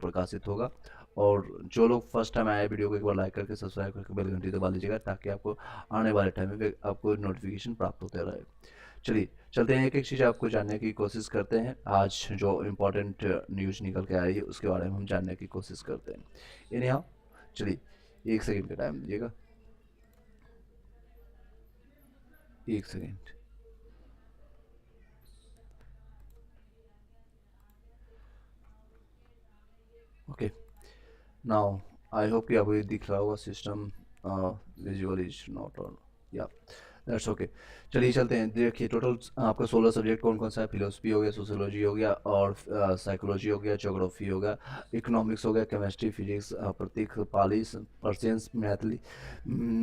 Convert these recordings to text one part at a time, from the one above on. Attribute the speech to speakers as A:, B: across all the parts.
A: प्रकाशित होगा। और जो लोग फर्स्ट टाइम आए वीडियो को एक बार लाइक करके सब्सक्राइब करके बेल घंटी दबा लीजिएगा, ताकि आपको आने वाले टाइम में आपको नोटिफिकेशन प्राप्त होते रहे। चलिए चलते हैं, एक एक चीज़ आपको जानने की कोशिश करते हैं। आज जो इम्पोर्टेंट न्यूज़ निकल के आई है उसके बारे में हम जानने की कोशिश करते हैं। इन्हें हाँ, चलिए 1 सेकंड का टाइम दीजिएगा, 1 second. Okay, now I hope कि आपको ये दिख रहा होगा system visual is not on, या दैट्स ओके। चलिए चलते हैं, देखिए टोटल आपका 16 सब्जेक्ट कौन कौन सा है। फिलोसफी हो गया, सोशियोलॉजी हो गया, और साइकोलॉजी हो गया, ज्योग्राफी हो गया, इकोनॉमिक्स हो गया, केमिस्ट्री, फिजिक्स, प्रतीक, पाली, पर्शियन, मैथिली,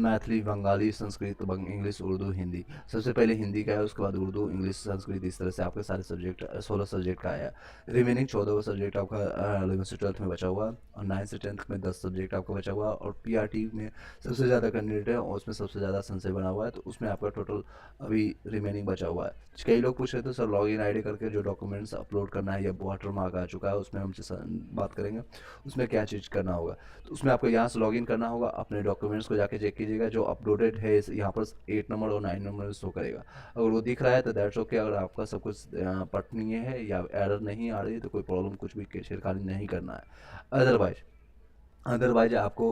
A: मैथिली, बंगाली, संस्कृत, इंग्लिश, उर्दू, हिंदी। सबसे पहले हिंदी का है, उसके बाद उर्दू, इंग्लिश, संस्कृत, इस तरह से आपके सारे सब्जेक्ट 16 सब्जेक्ट का आया। रिमेनिंग 14 सब्जेक्ट आपका 11 से 12th में बचा हुआ, और 9 से 10th में 10 सब्जेक्ट आपका बचा हुआ। और पीआरटी में सबसे ज़्यादा कैंडिडेट है और उसमें सबसे ज़्यादा संशय बना हुआ है, तो उसमें आपका टोटल अभी रिमेनिंग बचा हुआ है। कई लोग पूछ रहे थे सर लॉगिन आईडी करके जो डॉक्यूमेंट्स अपलोड करना है, या वाटर मार्क आ चुका है उसमें हमसे बात करेंगे, उसमें क्या चीज़ करना होगा। तो उसमें आपको यहाँ से लॉगिन करना होगा, अपने डॉक्यूमेंट्स को जाके चेक कीजिएगा, जो अपलोडेड है यहाँ पर 8 नंबर और 9 नंबर शो करेगा। अगर वो दिख रहा है तो दैट्स ओके। अगर आपका सब कुछ पठनीय है या एरर नहीं आ रही है तो कोई प्रॉब्लम, कुछ भी छेड़खानी नहीं करना है। अदरवाइज आपको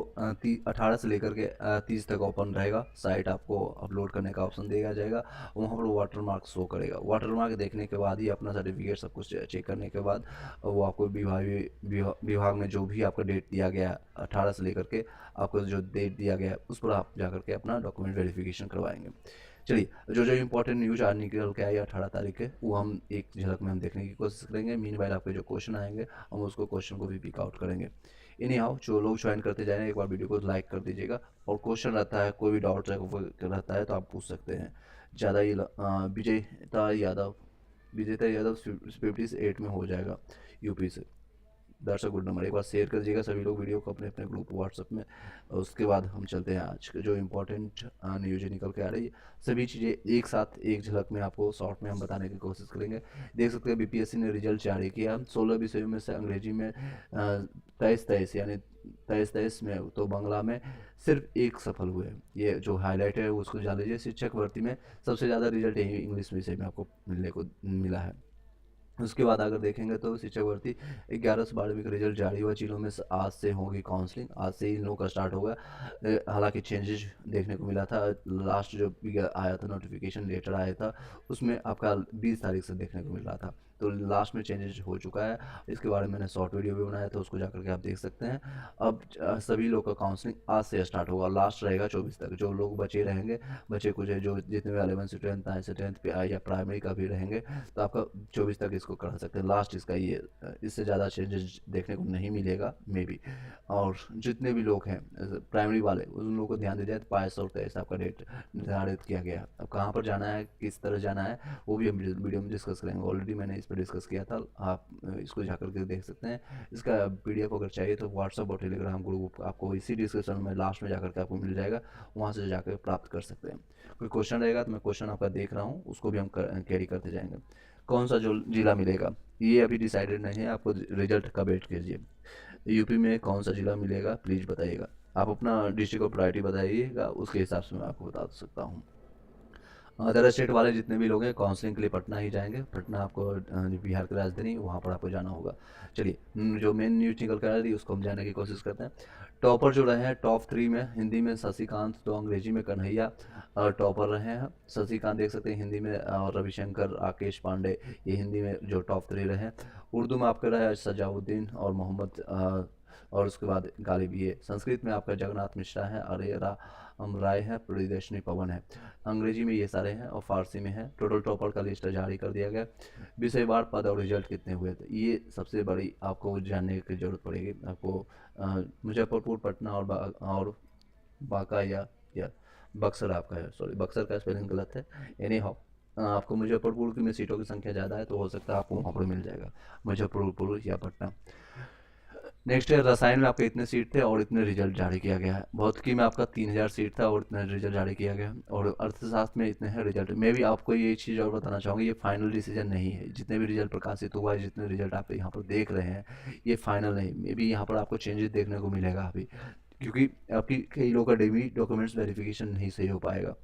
A: 18 से लेकर के 30 तक ओपन रहेगा साइट, आपको अपलोड करने का ऑप्शन दिया जाएगा। वहाँ पर वाटर मार्क शो करेगा। वाटर मार्क देखने के बाद ही अपना सर्टिफिकेट सब कुछ चेक करने के बाद वो आपको विभाग में जो भी आपका डेट दिया गया 18 से लेकर के आपको जो डेट दिया गया उस पर आप जा करके अपना डॉक्यूमेंट वेरिफिकेशन करवाएंगे। चलिए, जो जो इंपॉर्टेंट न्यूज आज निकल के आई 18 तारीख के, वो हम एक झलक में हम देखने की कोशिश करेंगे। मीनवाइल आपके जो क्वेश्चन आएंगे हम उसको क्वेश्चन को भी पिक आउट करेंगे। इन्हीं हाउ जो लोग ज्वाइन करते जाएंगे एक बार वीडियो को लाइक कर दीजिएगा, और क्वेश्चन रहता है, कोई भी डाउट रहता है तो आप पूछ सकते हैं। ज़्यादा ही विजेता यादव 58 में हो जाएगा यूपी से। That's a good number. एक बार शेयर कर दीजिएगा सभी लोग वीडियो को अपने अपने ग्रुप व्हाट्सएप में। उसके बाद हम चलते हैं आज के जो इंपॉर्टेंट न्यूज निकल के आ रही है, सभी चीज़ें एक साथ एक झलक में आपको शॉर्ट में हम बताने की कोशिश करेंगे। देख सकते हैं बीपीएससी ने रिजल्ट जारी किया। 16 विषयों में से अंग्रेजी में 23 यानी 23 में, तो बांग्ला में सिर्फ एक सफल हुए। ये जो हाईलाइट है उसको जान लीजिए। शिक्षक भर्ती में सबसे ज़्यादा रिजल्ट यही इंग्लिश विषय में आपको मिलने को मिला है। उसके बाद अगर देखेंगे तो शिक्षक भर्ती 11 से 12वीं का रिजल्ट जारी हुआ। जिलों में आज से होगी काउंसलिंग, आज से इन लोगों का स्टार्ट होगा। हालांकि चेंजेस देखने को मिला था, लास्ट जो आया था नोटिफिकेशन लेटर आया था उसमें आपका 20 तारीख से देखने को मिल रहा था, तो लास्ट में चेंजेस हो चुका है। इसके बारे में मैंने शॉर्ट वीडियो भी बनाया था, उसको जाकर के आप देख सकते हैं। अब सभी लोग का काउंसलिंग आज से स्टार्ट होगा, लास्ट रहेगा 24 तक। जो लोग बचे रहेंगे, बचे कुछ जो जितने भी 11 से 10th 9 से 10th पे या प्राइमरी का भी रहेंगे, तो आपका 24 तक इसको करा सकते हैं। लास्ट इसका ये, इससे ज़्यादा चेंजेस देखने को नहीं मिलेगा मे बी। और जितने भी लोग हैं प्राइमरी वाले, उन लोगों को ध्यान दिया जाए तो 22 और 23 आपका डेट निर्धारित किया गया है। अब कहाँ पर जाना है, किस तरह जाना है, वो भी हम वीडियो में डिस्कस करेंगे। ऑलरेडी मैंने इस पर डिस्कस किया था, आप इसको जाकर के देख सकते हैं। इसका पीडीएफ अगर चाहिए तो व्हाट्सअप और टेलीग्राम ग्रुप आपको इसी डिस्क्रिप्शन में लास्ट में जाकर के आपको मिल जाएगा, वहाँ से जाकर प्राप्त कर सकते हैं। कोई क्वेश्चन रहेगा तो मैं क्वेश्चन आपका देख रहा हूँ, उसको भी हम कैरी करते जाएंगे। कौन सा जो जिला मिलेगा ये अभी डिसाइडेड नहीं है, आपको रिजल्ट का वेट कीजिए। यूपी में कौन सा जिला मिलेगा प्लीज़ बताइएगा। आप अपना डिस्ट्रिक्ट और प्रायोरिटी बताइएगा, उसके हिसाब से मैं आपको बता सकता हूँ। अदर स्टेट वाले जितने भी लोग हैं काउंसलिंग के लिए पटना ही जाएंगे। पटना आपको बिहार की राजधानी, वहाँ पर आपको जाना होगा। चलिए, जो मेन न्यूज निकल कर आ रही है उसको हम जानने की कोशिश करते हैं। टॉपर जो रहे हैं टॉप 3 में, हिंदी में शशिकांत, तो अंग्रेजी में कन्हैया टॉपर रहे हैं। शशिकांत देख सकते हैं हिंदी में, और रविशंकर, राकेश पांडे, ये हिंदी में जो टॉप 3 रहे हैं। उर्दू में आपका रहा है सजाउद्दीन और मोहम्मद, और उसके बाद गालिब। ये संस्कृत में आपका जगन्नाथ मिश्रा है, अरेरा राय है, प्रियदर्शनी पवन है। अंग्रेजी में ये सारे हैं और फारसी में है। टोटल टॉपर का लिस्ट जारी कर दिया गया। विषयवार पद और रिजल्ट कितने हुए थे, ये सबसे बड़ी आपको जानने की जरूरत पड़ेगी। आपको मुजफ्फरपुर, पटना और बांका या बक्सर आपका है, सॉरी बक्सर का स्पेलिंग गलत है। एनी हाउ आपको मुजफ्फरपुर की में सीटों की संख्या ज़्यादा है, तो हो सकता है आपको वहाँ पर मिल जाएगा, मुजफ्फरपुर या पटना। नेक्स्ट है रसायन में आपके इतने सीट थे और इतने रिजल्ट जारी किया गया है। भौतिकी में आपका 3000 सीट था और इतने रिजल्ट जारी किया गया है। और अर्थशास्त्र में इतने हैं रिजल्ट। मैं भी आपको ये चीज़ और बताना चाहूँगा, ये फाइनल डिसीजन नहीं है। जितने भी रिजल्ट प्रकाशित हुआ है, जितने रिजल्ट आप यहाँ पर देख रहे हैं, ये फाइनल नहीं। मे बी यहाँ पर आपको चेंजेस देखने को मिलेगा अभी, क्योंकि आपकी कई लोगों का डॉक्यूमेंट्स वेरिफिकेशन नहीं सही हो पाएगा,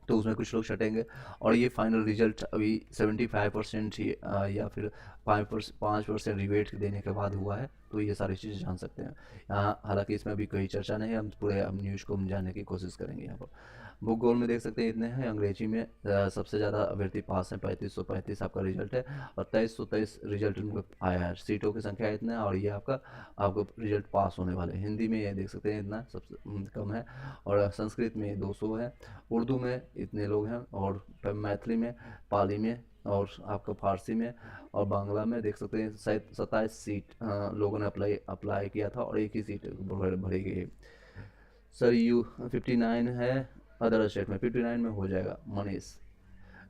A: तो उसमें कुछ लोग छटेंगे। और ये फाइनल रिजल्ट अभी 75% ही या फिर 5% रिवेट देने के बाद हुआ है। तो ये सारी चीज़ें जान सकते हैं यहाँ। हालांकि इसमें अभी कोई चर्चा नहीं है, हम पूरे हम न्यूज़ को हम जानने की कोशिश करेंगे यहाँ पर। भूगोल में देख सकते हैं इतने हैं। अंग्रेजी में सबसे ज़्यादा अभ्यर्थी पास हैं, 3535 आपका रिजल्ट है। और 2323 रिजल्ट उनको आया है। सीटों की संख्या इतना है और ये आपको रिजल्ट पास होने वाले हैं। हिंदी में ये देख सकते हैं इतना सबसे कम है। और संस्कृत में 200 है। उर्दू में इतने लोग हैं। और मैथिली में, पाली में, और आपका फारसी में और बांग्ला में देख सकते हैं 27 सीट लोगों ने अप्लाई किया था और एक ही सीट भरी गई है। सर यू 59 है। अदर स्टेट में 59 में हो जाएगा मनीष।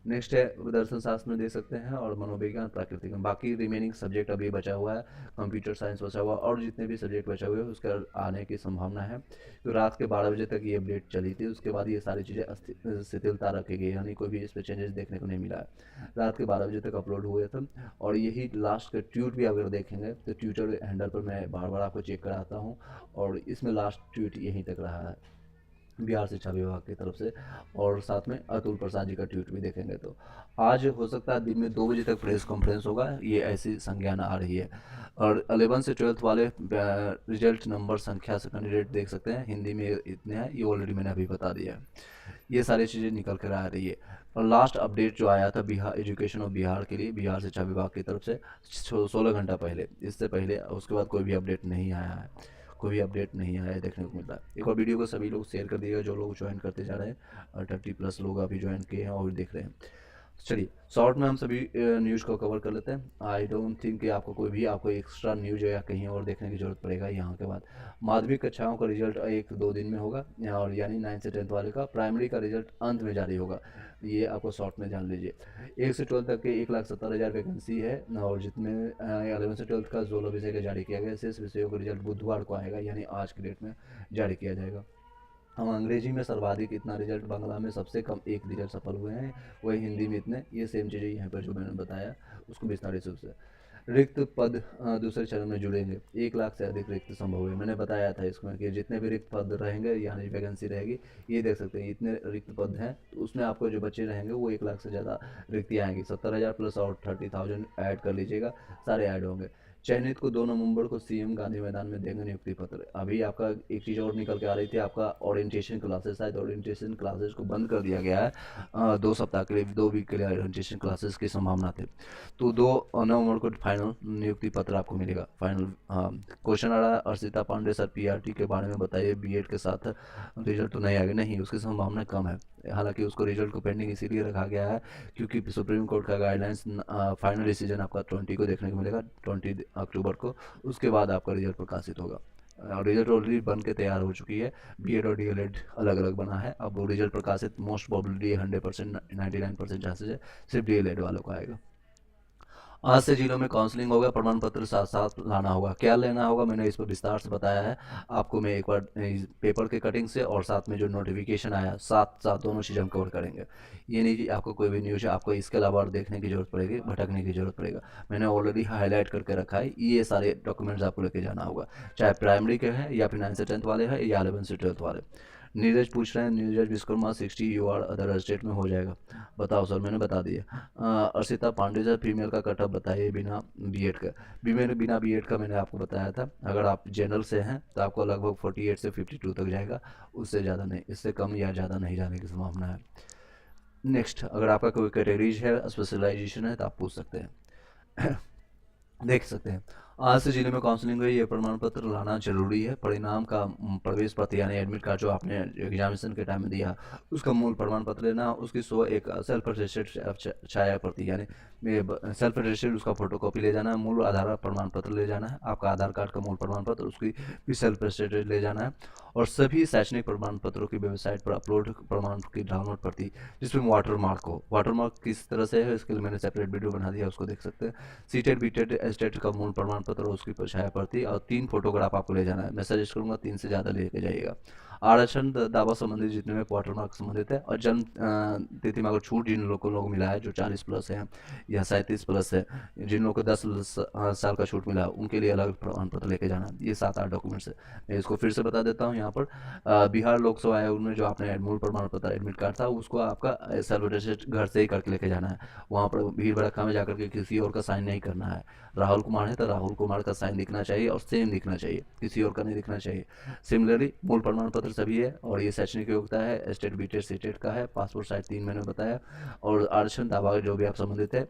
A: नेक्स्ट है दर्शन शास्त्र में दे सकते हैं और मनोविज्ञान प्राकृतिक में। बाकी रिमेनिंग सब्जेक्ट अभी बचा हुआ है, कंप्यूटर साइंस बचा हुआ और जितने भी सब्जेक्ट बचे हुए हैं उसका आने की संभावना है। तो रात के 12 बजे तक ये अपडेट चली थी, उसके बाद ये सारी चीज़ें शिथिलता रखी गई, यानी कोई भी इस पर चेंजेस देखने को नहीं मिला है। रात के 12 बजे तक अपलोड हुए थे। और यही लास्ट का ट्वीट भी अगर देखेंगे तो ट्विटर हैंडल पर मैं बार बार आपको चेक कराता हूँ, और इसमें लास्ट ट्वीट यहीं तक रहा है बिहार शिक्षा विभाग की तरफ से। और साथ में अतुल प्रसाद जी का ट्वीट भी देखेंगे तो आज हो सकता है दिन में 2 बजे तक प्रेस कॉन्फ्रेंस होगा, ये ऐसी संज्ञान आ रही है। और 11 से 12th वाले रिजल्ट नंबर संख्या से कैंडिडेट देख सकते हैं। हिंदी में इतने हैं, ये ऑलरेडी मैंने अभी बता दिया है। ये सारी चीज़ें निकल कर आ रही है। और लास्ट अपडेट जो आया था बिहार एजुकेशन ऑफ बिहार के लिए, बिहार शिक्षा विभाग की तरफ से 16 घंटा पहले, इससे पहले उसके बाद कोई भी अपडेट नहीं आया है। कोई भी अपडेट नहीं आया है देखने को मिल रहा है। एक और वीडियो को सभी लोग शेयर कर दिएगा जो लोग ज्वाइन करते जा रहे हैं, और 30+ लोग अभी ज्वाइन किए हैं और देख रहे हैं। चलिए शॉर्ट में हम सभी न्यूज़ को कवर कर लेते हैं। आई डोंट थिंक कि आपको एक्स्ट्रा न्यूज या कहीं और देखने की जरूरत पड़ेगा। यहाँ के बाद माध्यमिक कक्षाओं का रिजल्ट 1-2 दिन में होगा, और यानी 9 से 10th वाले का। प्राइमरी का रिजल्ट अंत में जारी होगा, ये आपको शॉर्ट में जान लीजिए। 1 से 12 तक के 1,70,000 वैकेंसी है, और जितने 11 से 12 का 16 विषय का जारी किया गया। शेष विषयों का रिजल्ट बुधवार को आएगा, यानी आज की डेट में जारी किया जाएगा। हम अंग्रेजी में सर्वाधिक इतना रिजल्ट, बांग्ला में सबसे कम एक रिजल्ट सफल हुए हैं, वही हिंदी में इतने। ये सेम चीज़ें यहाँ पर जो मैंने बताया उसको विस्तारित रूप से। रिक्त पद दूसरे चरण में जुड़ेंगे। 1 लाख से अधिक रिक्त संभव है। मैंने बताया था इसमें कि जितने भी रिक्त पद रहेंगे यानी वैकेंसी रहेगी, ये देख सकते हैं इतने रिक्त पद हैं, तो उसमें आपको जो बच्चे रहेंगे वो 1 लाख से ज़्यादा रिक्तियाँ आएंगी। 70,000 प्लस और 30,000 ऐड कर लीजिएगा, सारे ऐड होंगे। चयनित को 2 नवंबर को सीएम गांधी मैदान में देंगे नियुक्ति पत्र। अभी आपका एक चीज़ और निकल के आ रही थी, आपका ओरिएंटेशन क्लासेस, शायद ओरिएंटेशन क्लासेस को बंद कर दिया गया है 2 सप्ताह के लिए, 2 वीक के लिए ओरिएंटेशन क्लासेस की संभावना थी। तो 2 नवंबर को फाइनल नियुक्ति पत्र आपको मिलेगा। फाइनल क्वेश्चन आ रहा है, अर्षिता पांडे सर पीआरटी के बारे में बताइए, बीएड के साथ रिजल्ट तो नहीं आएगा। नहीं, उसकी संभावना कम है। हालांकि उसको रिजल्ट को पेंडिंग इसीलिए रखा गया है क्योंकि सुप्रीम कोर्ट का गाइडलाइंस फाइनल डिसीजन आपका 20 को देखने को मिलेगा, 20 अक्टूबर को। उसके बाद आपका रिजल्ट प्रकाशित होगा। रिजल्ट ऑलरेडी बन के तैयार हो चुकी है। बीएड और डीएलएड अलग अलग बना है। अब वो रिजल्ट प्रकाशित मोस्ट प्रोबेबली 100%, 99% चांसेस है सिर्फ डीएलएड वालों को आएगा। आज से जिलों में काउंसलिंग होगा, प्रमाण पत्र साथ साथ लाना होगा। क्या लेना होगा मैंने इस पर विस्तार से बताया है आपको। मैं एक बार पेपर के कटिंग से और साथ में जो नोटिफिकेशन आया, साथ साथ दोनों चीज़ हम कवर करेंगे। ये नहीं कि आपको कोई भी न्यूज़ है आपको इसके अलावा और देखने की जरूरत पड़ेगी, भटकने की जरूरत पड़ेगा। मैंने ऑलरेडी हाईलाइट करके रखा है, ये सारे डॉक्यूमेंट्स आपको लेके जाना होगा, चाहे प्राइमरी के हैं या फिर 9 से 10th वाले हैं या 11 से 12th वाले। नीरज पूछ रहे हैं, Neeraj Vishwakarma 60 UR other state में हो जाएगा। बताओ सर, मैंने बता दिया। अर्षिता पांडे सर फीमेल का कटअप बताइए बिना बीएड का। बिना बीएड का मैंने आपको बताया था, अगर आप जनरल से हैं तो आपको लगभग 48 से 52 तक जाएगा, उससे ज़्यादा नहीं, इससे कम या ज़्यादा नहीं जाने की संभावना है। नेक्स्ट, अगर आपका कोई कैटेगरीज है, स्पेशलाइजेशन है, तो आप पूछ सकते हैं देख सकते हैं। आज से जिले में काउंसलिंग हुई, ये प्रमाण पत्र लाना जरूरी है। परिणाम का प्रवेश पत्र यानी एडमिट कार्ड जो आपने एग्जामिनेशन के टाइम में दिया, उसका मूल प्रमाण पत्र लेना, उसकी एक सेल्फ अटेस्टेड छाया प्रति यानी सेल्फ अटेस्टेड उसका फोटोकॉपी ले जाना है। मूल आधार प्रमाण पत्र ले जाना है, आपका आधार कार्ड का मूल प्रमाण पत्र, उसकी भी सेल्फ अटेस्टेड ले जाना है। और सभी शैक्षणिक प्रमाण पत्रों की वेबसाइट पर अपलोड प्रमाण की डाउनलोड प्रति जिसमें वाटरमार्क हो। वाटरमार्क किस तरह से है इसके लिए मैंने सेपरेट वीडियो बना दिया, उसको देख सकते हैं। सीटेड बीटेड एस्टेट का मूल प्रमाण पत्र और उसकी छाया प्रति और 3 फोटोग्राफ आपको ले जाना है। मैं सजेस्ट करूँगा 3 से ज़्यादा लेके जाइएगा। आरक्षण दावा संबंधित जितने में वाटरमार्क संबंधित है, और जन्म तिथि में अगर छूट जिन लोगों को मिला है जो 40 प्लस है या 37 प्लस है, जिन लोगों को 10 साल का छूट मिला है, उनके लिए अलग प्रमाण पत्र लेके जाना। ये 7-8 डॉक्यूमेंट्स है। मैं इसको फिर से बता देता हूँ यहाँ पर। बिहार लोक सेवा आयोग में जो आपने मूल प्रमाण पत्र एडमिट कार्ड था, उसको आपका सेल्फ अटेस्टेड घर से ही करके लेके जाना है। वहाँ पर भीड़ भड़का में जाकर के किसी और का साइन नहीं करना है। राहुल कुमार है तो राहुल कुमार का साइन दिखना चाहिए और सेम दिखना चाहिए, किसी और का नहीं दिखना चाहिए। सिमिलरली मूल प्रमाण पत्र सभी है, और ये शैक्षणिक योग्यता है, स्टेट बीटेड सीटेड का है, पासपोर्ट साइज 3 मैंने बताया, और आरक्षण दावा जो भी आप संबंधित है,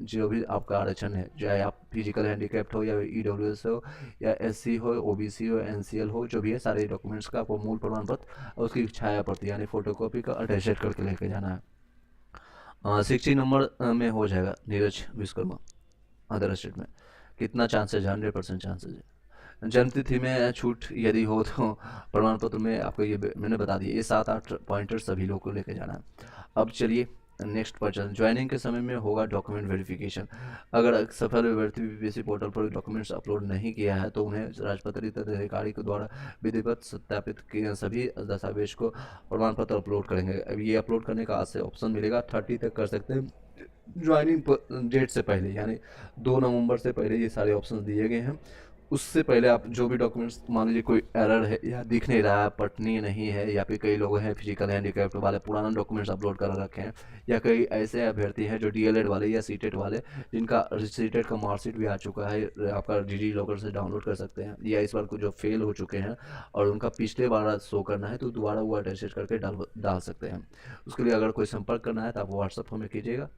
A: जो भी आपका आरक्षण है, चाहे आप फिजिकल हैंडीकैप्ड हो या ईडब्ल्यूएस हो या एससी हो, ओबीसी हो, एनसीएल हो, जो भी है, सारे डॉक्यूमेंट्स का आपको मूल प्रमाण पत्र और उसकी छाया प्रति यानी फोटोकॉपी का अटैच करके लेके जाना है। 60 नंबर में हो जाएगा नीरज विश्वकर्मा अदर स्टेट में। कितना चांसेज है? 100% चांसेज है। जन्मतिथि में छूट यदि हो तो प्रमाण पत्र में आपको ये मैंने बता दिया। ये 7-8 पॉइंटर सभी लोग को लेके जाना है। अब चलिए नेक्स्ट पर चलते। ज्वाइनिंग के समय में होगा डॉक्यूमेंट वेरिफिकेशन। अगर सफल अभ्यर्थी बीपीएससी पोर्टल पर डॉक्यूमेंट्स अपलोड नहीं किया है तो उन्हें राजपत्रित अधिकारी के द्वारा विधिवत सत्यापित किए सभी दस्तावेज को प्रमाण पत्र अपलोड करेंगे। अब ये अपलोड करने का आज से ऑप्शन मिलेगा, 30 तक कर सकते हैं ज्वाइनिंग डेट से पहले, यानी 2 नवंबर से पहले ये सारे ऑप्शन दिए गए हैं। उससे पहले आप जो भी डॉक्यूमेंट्स, मान लीजिए कोई एरर है या दिख नहीं रहा है, पटनी नहीं है, या फिर कई लोग हैं फिजिकल हैंडीकैप्ड वाले पुराना डॉक्यूमेंट्स अपलोड कर रखे हैं, या कई ऐसे अभ्यर्थी हैं जो डीएलएड वाले या सीटेट वाले जिनका सीटेट का मार्कशीट भी आ चुका है, आपका डिजी लॉकर से डाउनलोड कर सकते हैं, या इस बार को जो फेल हो चुके हैं और उनका पिछले बार शो करना है तो दोबारा वो अटैच करके डाल सकते हैं। उसके लिए अगर कोई संपर्क करना है तो आप व्हाट्सअप हमें कीजिएगा।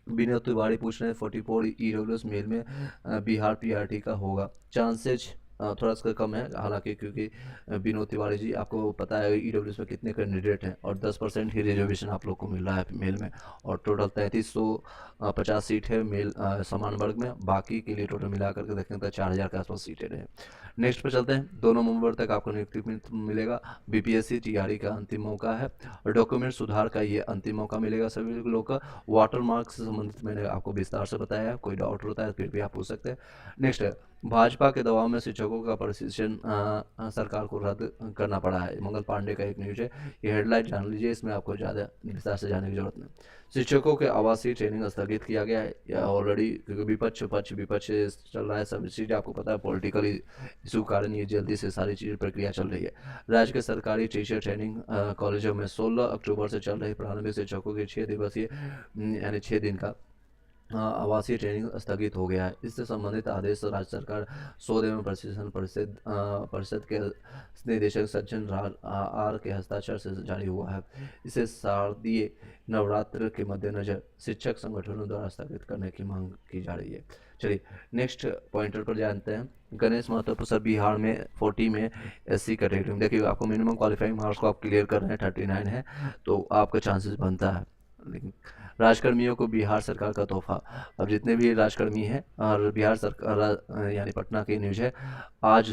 A: विनोद तिवारी पूछ रहे हैं 44 ईडब्ल्यूएस मेल में बिहार पीआरटी का होगा। चांसेज थोड़ा सा कम है, हालांकि क्योंकि विनोद तिवारी जी आपको पता है ईडब्ल्यूएस में कितने कैंडिडेट हैं, और 10% ही रिजर्वेशन आप लोग को मिल रहा है मेल में, और टोटल 3350 सीट है मेल समान वर्ग में। बाकी के लिए टोटल मिला करके देखें तो 4000 के आसपास सीटें हैं। नेक्स्ट पर चलते हैं। 2 नवंबर तक आपको नियुक्ति मिलेगा। बीपीएससी टीआरई का अंतिम मौका है, और डॉक्यूमेंट सुधार का ये अंतिम मौका मिलेगा सभी लोग का। वाटर मार्क से संबंधित मैंने आपको विस्तार से बताया, कोई डाउट होता है फिर भी आप पूछ सकते हैं। नेक्स्ट है भाजपा के दबाव में शिक्षकों का प्रशिक्षण सरकार को रद्द करना पड़ा है। मंगल पांडे का एक न्यूज है, ये हेडलाइन जान लीजिए, इसमें आपको ज़्यादा विस्तार से जाने की जरूरत नहीं। शिक्षकों के आवासीय ट्रेनिंग स्थगित किया गया है या ऑलरेडी, क्योंकि विपक्ष चल रहा है, सब चीज़ें आपको पता है, पॉलिटिकल इशू कारण ये जल्दी से सारी चीज़ प्रक्रिया चल रही है। राज्य के सरकारी टीचर ट्रेनिंग कॉलेजों में 16 अक्टूबर से चल रही प्रारंभिक शिक्षकों की 6 दिवसीय यानी 6 दिन का आवासीय ट्रेनिंग स्थगित हो गया है। इससे संबंधित आदेश राज्य सरकार 100 एवं प्रशिक्षण परिषद के निदेशक सज्जन आर के हस्ताक्षर से जारी हुआ है। इसे शारदीय नवरात्र के मद्देनजर शिक्षक संगठनों द्वारा स्थगित करने की मांग की जा रही है। चलिए नेक्स्ट पॉइंटर पर जानते हैं। गणेश महतो सर बिहार में 40 में एससी कैटेगरी में, देखिए आपको मिनिमम क्वालिफाइंग मार्क्स को आप क्लियर कर रहे हैं, 39 है, तो आपका चांसेस बनता है। लेकिन राजकर्मियों को बिहार सरकार का तोहफा। अब जितने भी राजकर्मी हैं, और बिहार सरकार यानी पटना की न्यूज है, आज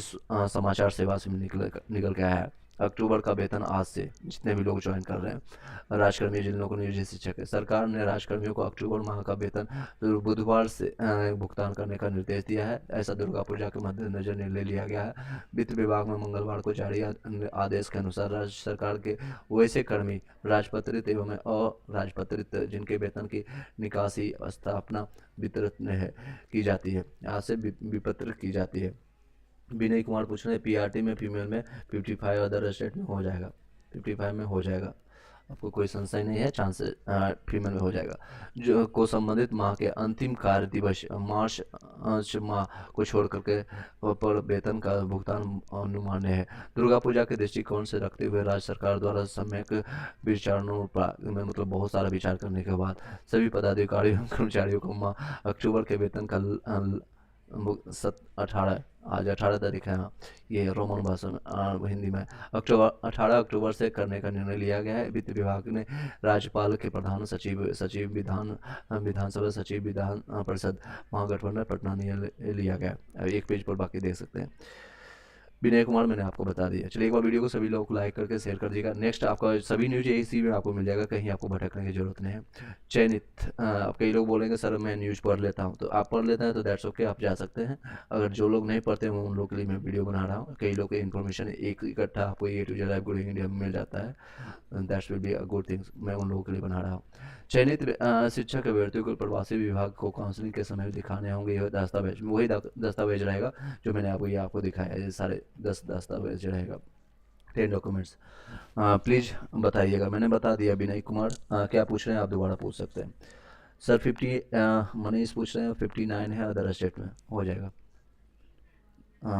A: समाचार सेवा से निकल के आया है। अक्टूबर का वेतन आज से जितने भी लोग ज्वाइन कर रहे हैं राजकर्मी, जिन लोगों को नियोजित शिक्षक है, सरकार ने राजकर्मियों को अक्टूबर माह का वेतन बुधवार से भुगतान करने का निर्देश दिया है। ऐसा दुर्गा पूजा के मद्देनजर निर्णय लिया गया है। वित्त विभाग में मंगलवार को जारी आदेश के अनुसार राज्य सरकार के वैसे कर्मी राजपत्रित एवं अराजपत्रित जिनके वेतन की निकासी स्थापना वितरित है की जाती है, यहाँ से विपत्रित की जाती है। विनय कुमार पूछ रहे हैं पीआरटी में फीमेल में 55 अदर स्टेट में हो जाएगा, 55 में हो जाएगा, आपको कोई संशय नहीं है, चांसेस फीमेल में हो जाएगा। जो को संबंधित माह के अंतिम कार्य दिवस मार्च माह को छोड़ करके पर वेतन का भुगतान अनुमान्य है। दुर्गा पूजा के दृष्टिकोण से रखते हुए राज्य सरकार द्वारा सम्यक विचारों में मतलब बहुत सारा विचार करने के बाद सभी पदाधिकारियों कर्मचारियों को माह अक्टूबर के वेतन का 18 आज 18 तारीख है, हाँ, ये रोमन भाषा में हिंदी में 18 अक्टूबर से करने का निर्णय लिया गया है। वित्त विभाग ने राज्यपाल के प्रधान सचिव विधानसभा सचिव विधान परिषद महागठबंधन पटना लिया गया। एक पेज पर बाकी देख सकते हैं। विनय कुमार मैंने आपको बता दिया। चलिए एक बार वीडियो को सभी लोग लाइक करके शेयर कर दीजिएगा। नेक्स्ट आपका सभी न्यूज इसी में आपको मिल जाएगा, कहीं आपको भटकने की जरूरत नहीं है। चयनित अब कई लोग बोलेंगे सर मैं न्यूज़ पढ़ लेता हूँ, तो आप पढ़ लेते हैं तो दैट्स ओके, आप जा सकते हैं। अगर जो लोग नहीं पढ़ते हैं उन लोग के लिए मैं वीडियो बना रहा हूँ। कई लोग की इन्फॉर्मेशन एक इकट्ठा आपको A to Z live good India में मिल जाता है, that's will be a good things, मैं उन लोगों के लिए बना रहा हूँ। चयनित शिक्षक अभ्यर्थियों को प्रवासी विभाग को काउंसलिंग के समय दिखाने होंगे यह दस्तावेज, वही दस्तावेज रहेगा जो मैंने आपको दिखाया है। ये सारे 10 दस्तावेज रहेगा, 10 डॉक्यूमेंट्स। प्लीज़ बताइएगा। मैंने बता दिया। विनय कुमार क्या पूछ रहे हैं आप दोबारा पूछ सकते हैं। सर 50 मनीष पूछ रहे हैं 59 है अदर स्टेट में हो जाएगा।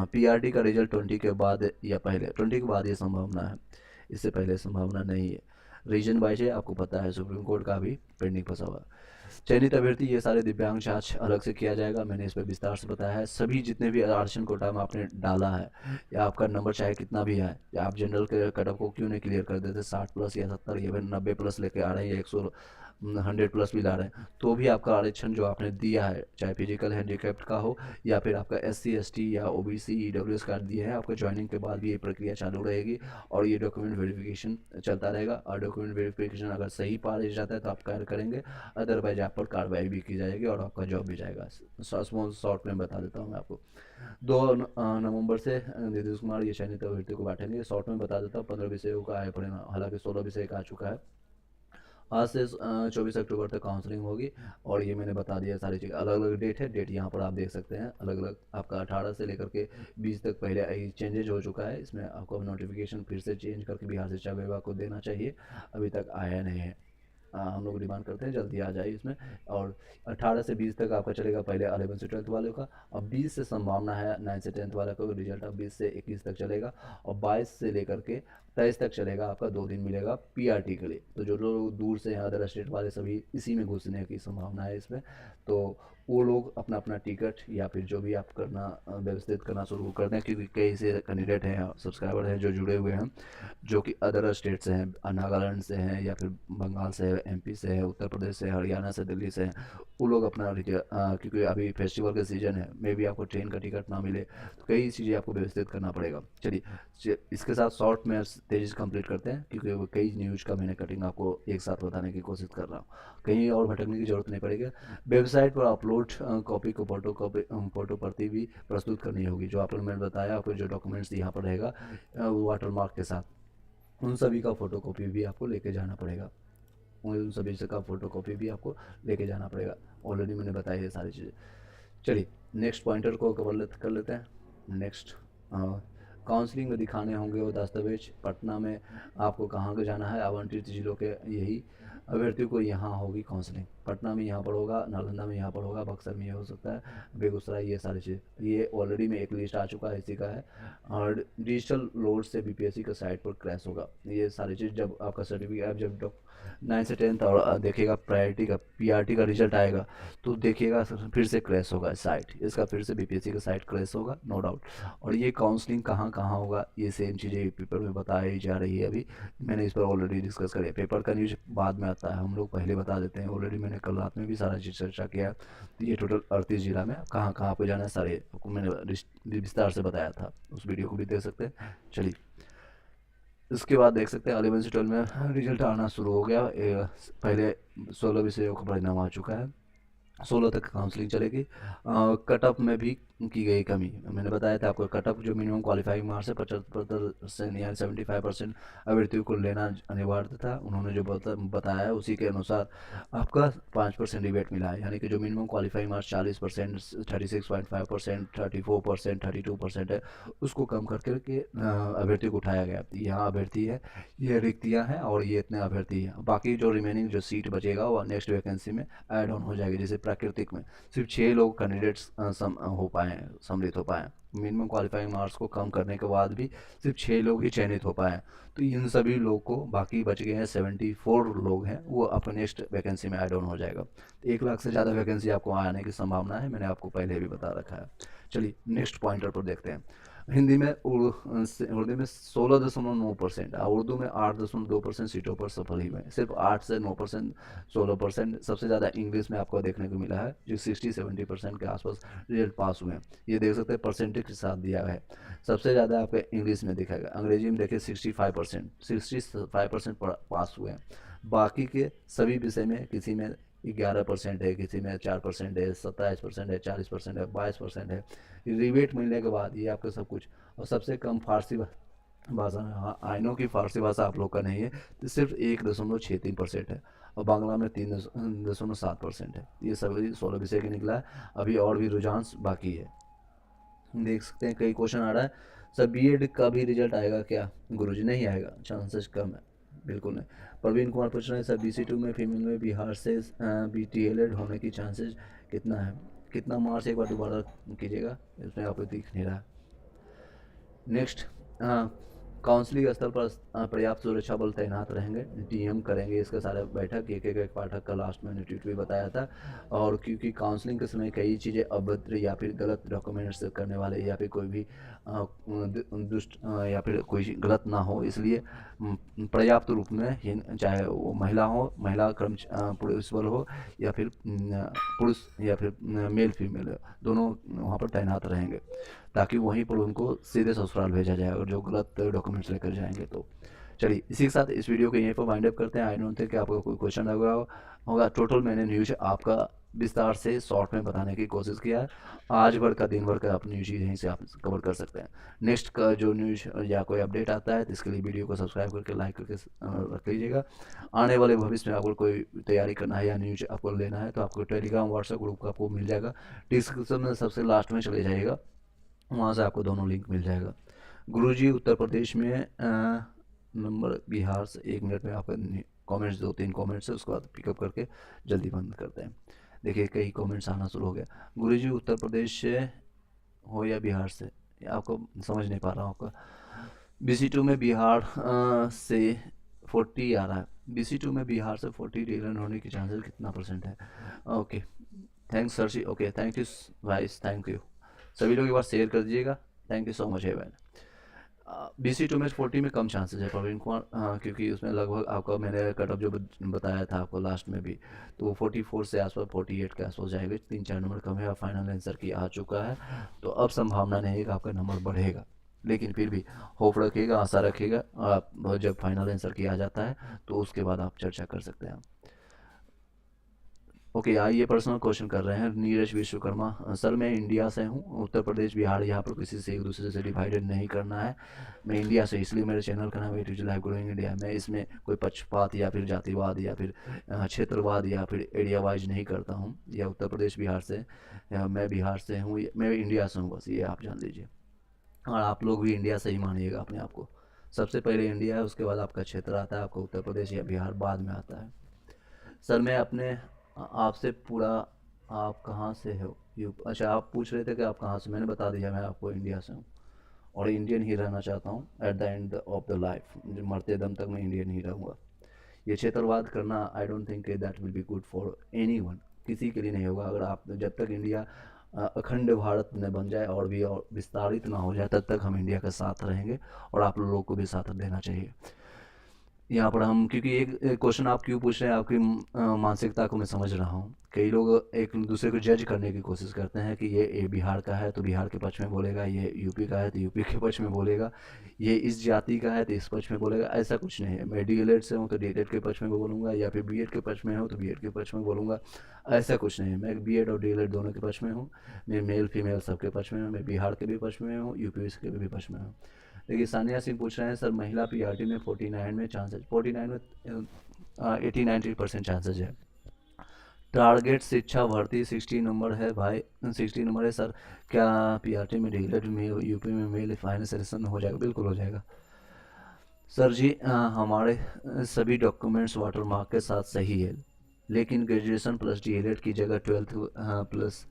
A: पीआरटी का रिजल्ट 20 के बाद या पहले? 20 के बाद ये संभावना है, इससे पहले संभावना नहीं है। रीजन वाइज है, आपको पता है सुप्रीम कोर्ट का भी पेंडिंग फंसा हुआ। चयनित अभ्यर्थी ये सारे दिव्यांग जांच अलग से किया जाएगा, मैंने इस पर विस्तार से बताया है। सभी जितने भी आरक्षण कोटा में आपने डाला है या आपका नंबर चाहे कितना भी है, या आप जनरल के कट ऑफ को क्यों नहीं क्लियर कर देते, 60 प्लस या 70 या फिर 90 प्लस लेके आ रहे हैं या 100 प्लस भी ला रहे हैं, तो भी आपका आरक्षण जो आपने दिया है, चाहे फिजिकल हैंडीकैप्ड का हो या फिर आपका SC ST या OBC EWS कार्ड दिए हैं, आपका ज्वाइनिंग के बाद भी ये प्रक्रिया चालू रहेगी और ये डॉक्यूमेंट वेरिफिकेशन चलता रहेगा। और डॉक्यूमेंट वेरिफिकेशन अगर सही पाया जाता है तो आप कार्य करेंगे, अदरवाइज आप पर कार्रवाई भी की जाएगी और आपका जॉब भी जाएगा। शॉर्ट में बता देता हूँ मैं आपको। 2 नवंबर से नीतीश कुमार ये चयनित अभ्यर्थी को बांटेंगे। शॉर्ट में बता देता हूँ। 15 विषयों का आया परिणाम, हालांकि 16 विषय का आ चुका है। आज से 24 अक्टूबर तक काउंसलिंग होगी और ये मैंने बता दिया सारी चीज़। अलग अलग डेट है, डेट यहाँ पर आप देख सकते हैं अलग अलग। आपका 18 से लेकर के 20 तक पहले चेंजेज हो चुका है, इसमें आपको नोटिफिकेशन फिर से चेंज करके बिहार शिक्षा विभाग को देना चाहिए, अभी तक आया नहीं है। हम लोग डिमांड करते हैं जल्दी आ जाए इसमें। और 18 से 20 तक आपका चलेगा पहले 11 से 12 वालों का, और 20 से संभावना है 9 से 10 वाला का रिजल्ट अब 20 से 21 तक चलेगा, और 22 से लेकर के 23 तक चलेगा। आपका 2 दिन मिलेगा पीआरटी के लिए। तो जो लोग दूर से हैं अदर स्टेट वाले सभी इसी में घुसने की संभावना है इसमें, तो वो लोग अपना अपना टिकट या फिर जो भी आप करना व्यवस्थित करना शुरू कर दें, क्योंकि कई से कैंडिडेट हैं सब्सक्राइबर हैं जो जुड़े हुए हैं जो कि अदर स्टेट से हैं, नागालैंड से हैं या फिर बंगाल से है, MP से है, उत्तर प्रदेश से, हरियाणा से, दिल्ली से हैं। वो लोग अपना क्योंकि अभी फेस्टिवल का सीज़न है, मे भी आपको ट्रेन का टिकट ना मिले, तो कई चीज़ें आपको व्यवस्थित करना पड़ेगा। चलिए इसके साथ शॉर्ट में तेज़ी से कंप्लीट करते हैं, क्योंकि वो कई न्यूज़ का मैंने कटिंग आपको एक साथ बताने की कोशिश कर रहा हूँ, कहीं और भटकने की जरूरत नहीं पड़ेगी। वेबसाइट पर अपलोड कॉपी को फोटो प्रति भी प्रस्तुत करनी होगी। जो आपने मैंने बताया आपको, जो डॉक्यूमेंट्स यहाँ पर रहेगा वाटरमार्क के साथ, उन सभी का फ़ोटोकॉपी भी आपको लेके जाना पड़ेगा। उन सभी से का फ़ोटोकॉपी भी आपको लेके जाना पड़ेगा। ऑलरेडी मैंने बताई है सारी चीज़ें। चलिए नेक्स्ट पॉइंटर को कर लेते हैं। नेक्स्ट काउंसलिंग में दिखाने होंगे वो दस्तावेज। पटना में आपको कहाँ को जाना है, आवंटित जिलों के यही अभ्यर्थियों को यहाँ होगी काउंसलिंग। पटना में यहाँ पर होगा, नालंदा में यहाँ पर होगा, बक्सर में ये हो सकता है, बेगूसराय, ये सारी चीज़। ये ऑलरेडी में एक लिस्ट आ चुका है इसी का है। और डिजिटल लोड से BPSC का साइट पर क्रैश होगा। ये सारी चीज़ जब आपका सर्टिफिकेट जब 9 से 10 और देखिएगा प्रायोरिटी का PRT का रिजल्ट आएगा, तो देखिएगा फिर से क्रैश होगा साइट, इसका फिर से BPSC का साइट क्रैश होगा, नो डाउट। और ये काउंसलिंग कहाँ कहाँ होगा, ये सेम चीज़ें पेपर में बताई जा रही है। अभी मैंने इस पर ऑलरेडी डिस्कस करी है। पेपर का न्यूज बाद में आता है, हम लोग पहले बता देते हैं। ऑलरेडी मैंने कल रात में भी सारा चीज़ चर्चा किया है। तो ये टोटल 38 जिला में कहाँ कहाँ पे जाना है सारे आपको मैंने विस्तार से बताया था, उस वीडियो को भी देख सकते हैं। चलिए इसके बाद देख सकते हैं 11 से 12 में रिजल्ट आना शुरू हो गया। पहले 16 विषयों का परिणाम आ चुका है, 16 तक काउंसलिंग चलेगी। कट ऑफ में भी की गई कमी, मैंने बताया था आपको। कट ऑफ जो मिनिमम क्वालिफाइंग मार्क्स है 75% यानी 75% अभ्यर्थियों को लेना अनिवार्य था। उन्होंने जो बताया उसी के अनुसार आपका 5% रिबेट मिला है, यानी कि जो मिनिमम क्वालिफाइंग मार्क्स 40%, 36.5%, 34%, 32% है, उसको कम करके अभ्यर्थी को उठाया गया। यहाँ अभ्यर्थी है, ये रिक्तियाँ हैं और ये इतने अभ्यर्थी हैं। बाकी जो रिमेनिंग जो सीट बचेगा वो नेक्स्ट वैकेंसी में ऐड ऑन हो जाएगी। जैसे प्राकृतिक में सिर्फ 6 लोग कैंडिडेट्स हो पाए, सम्मिलित हो पाए। मिनिमम क्वालिफाइंग मार्क्स को कम करने के बाद भी सिर्फ 6 लोग ही चयनित हो पाए। तो इन सभी लोग को बाकी बच गए हैं 74 लोग हैं, वो आपको नेक्स्ट वैकेंसी में ऐड ऑन हो जाएगा। 1 लाख से ज़्यादा वैकेंसी आपको आने की संभावना है, मैंने आपको पहले भी बता रखा है। चलिए नेक्स्ट पॉइंटर पर देखते हैं। हिंदी में उर्दू में 16.9% और उर्दू में 8.2% सीटों पर सफल ही हुए हैं। सिर्फ 8 से 9%, 16%। सबसे ज़्यादा इंग्लिश में आपको देखने को मिला है, जो 60-70% के आसपास रिजल्ट पास हुए हैं। ये देख सकते हैं परसेंटेज के साथ दिया है। सबसे ज़्यादा आपको इंग्लिश में दिखाएगा। अंग्रेजी में देखिए 65% पास हुए हैं। बाकी के सभी विषय में किसी में 11% है, किसी में 4% है, 27% है, 40% है, 22% है। रिबेट मिलने के बाद ये आपका सब कुछ। और सबसे कम फारसी भाषा में, हाँ आई नो कि फारसी भाषा आप लोग का नहीं है, तो सिर्फ 1.63% है। और बांग्ला में 3.7% है। ये सभी 16 विषय के निकला है। अभी और भी रुझान बाकी है। देख सकते हैं कई क्वेश्चन आ रहा है, सर बीएड का भी रिजल्ट आएगा क्या? गुरुजी नहीं आएगा, चांसेस कम है, बिल्कुल नहीं। प्रवीण कुमार पूछ रहे हैं, सर BC2 में फीमेल में बिहार से BTLED होने की चांसेस कितना है? कितना मार्क्स एक बार दोबारा कीजिएगा, इसमें आपको दिख नहीं रहा। नेक्स्ट, काउंसलिंग स्तर पर पर्याप्त सुरक्षा बल तैनात रहेंगे, DM करेंगे इसका सारा बैठक, एक एक पाठक का लास्ट मैंने ट्वीट भी बताया था। और क्योंकि काउंसलिंग के समय कई चीज़ें अभद्र या फिर गलत डॉक्यूमेंट्स करने वाले या फिर कोई भी दुष्ट या फिर कोई गलत ना हो, इसलिए पर्याप्त रूप में चाहे वो महिला हो, महिला पुलिस बल हो, या फिर पुरुष, या फिर मेल फीमेल, दोनों वहाँ पर तैनात रहेंगे, ताकि वहीं पर उनको सीधे ससुराल भेजा जाए अगर जो गलत डॉक्यूमेंट्स लेकर जाएंगे तो। चलिए इसी के साथ इस वीडियो को यहीं पर वाइंड अप करते हैं। आई डोंट थिंक कि आपका कोई क्वेश्चन होगा। टोटल मैंने न्यूज आपका विस्तार से शॉर्ट में बताने की कोशिश किया है। आज भर का दिन भर का आप न्यूज यहीं से आप कवर कर सकते हैं। नेक्स्ट का जो न्यूज या कोई अपडेट आता है तो इसके लिए वीडियो को सब्सक्राइब करके लाइक करके रख लीजिएगा। आने वाले भविष्य में आपको कोई तैयारी करना है या न्यूज आपको लेना है तो आपको टेलीग्राम व्हाट्सएप ग्रुप का आपको मिल जाएगा, डिस्क्रिप्शन में सबसे लास्ट में चले जाइएगा, वहाँ से आपको दोनों लिंक मिल जाएगा। गुरुजी उत्तर प्रदेश में नंबर बिहार से, 1 मिनट में आपका कमेंट्स 2-3 कमेंट्स है, उसके बाद पिकअप करके जल्दी बंद करते हैं। देखिए कई कमेंट्स आना शुरू हो गया। गुरुजी उत्तर प्रदेश से हो या बिहार से, आपको समझ नहीं पा रहा हूँ आपका। BC2 में बिहार से 40 आ रहा है। BC2 में बिहार से 40 डिलीवन होने की चांसेस कितना % है? Okay, thanks sir ji. Okay, thank you वाइस, थैंक यू। सभी लोग एक बार शेयर कर दीजिएगा। थैंक यू सो मच है मैन। BC2 में 40 में कम चांसेस है प्रवीण कुमार, क्योंकि उसमें लगभग आपका मैंने कट ऑफ जो बताया था आपको लास्ट में भी, तो वो 44 से आसपास 48 के आसपास जाएगा। 3-4 नंबर कम है और फाइनल आंसर की आ चुका है, तो अब संभावना नहीं है कि आपका नंबर बढ़ेगा, लेकिन फिर भी होप रखिएगा, आशा रखिएगा। आप जब फाइनल आंसर की आ जाता है तो उसके बाद आप चर्चा कर सकते हैं। ओके, आइए पर्सनल क्वेश्चन कर रहे हैं नीरज विश्वकर्मा। सर मैं इंडिया से हूँ, उत्तर प्रदेश बिहार यहाँ पर किसी से एक दूसरे से डिवाइडेड नहीं करना है। मैं इंडिया से, इसलिए मेरे चैनल का नाम है टू लाइफ ग्रोइंग इंडिया। मैं इसमें कोई पक्षपात या फिर जातिवाद या फिर क्षेत्रवाद या फिर एरिया वाइज नहीं करता हूँ। या उत्तर प्रदेश बिहार से, या मैं बिहार से हूँ, मैं इंडिया से हूँ, बस ये आप जान लीजिए। और आप लोग भी इंडिया से ही मानिएगा अपने आप को। सबसे पहले इंडिया है, उसके बाद आपका क्षेत्र आता है, आपका उत्तर प्रदेश या बिहार बाद में आता है। सर मैं अपने आपसे पूरा, आप कहाँ से हो? अच्छा, आप पूछ रहे थे कि आप कहाँ से, मैंने बता दिया मैं आपको इंडिया से हूँ और इंडियन ही रहना चाहता हूँ at the end of the life. मरते दम तक मैं इंडियन ही रहूँगा। ये क्षेत्रवाद करना I don't think that will be good for any one, किसी के लिए नहीं होगा। अगर आप, जब तक इंडिया अखंड भारत न बन जाए और भी और विस्तारित ना हो जाए, तब तक हम इंडिया का साथ रहेंगे और आप लोगों को भी साथ देना चाहिए। यहाँ पर हम, क्योंकि एक क्वेश्चन आप क्यों पूछ रहे हैं, आपकी मानसिकता को मैं समझ रहा हूँ। कई लोग एक दूसरे को जज करने की कोशिश करते हैं कि ये बिहार का है तो बिहार के पक्ष में बोलेगा, ये यूपी का है तो यूपी के पक्ष में बोलेगा, ये इस जाति का है तो इस पक्ष में बोलेगा। ऐसा कुछ नहीं है। मैं DLED से हूँ तो DLED के पक्ष में बोलूँगा, या फिर BEd के पक्ष में हूँ तो BEd के पक्ष में बोलूँगा। ऐसा कुछ नहीं है। मैं BEd और DLED दोनों के पक्ष में हूँ। मैं मेल फीमेल सबके पक्ष में हूँ। मैं बिहार के भी पक्ष में हूँ, यूपी के भी पक्ष में हूँ। देखिए सानिया सिंह पूछ रहे हैं, सर महिला PRT में 49 में चांसेस, 49 में 80-90% चांसेस है। टारगेट शिक्षा भर्ती 60 नंबर है भाई, 60 नंबर है सर। क्या PRT में DLED में यूपी में मेल फाइनल सिलेक्शन हो जाएगा? बिल्कुल हो जाएगा सर जी। हमारे सभी डॉक्यूमेंट्स वाटरमार्क के साथ सही है। लेकिन ग्रेजुएशन प्लस डीएलएड की जगह 12th प्लस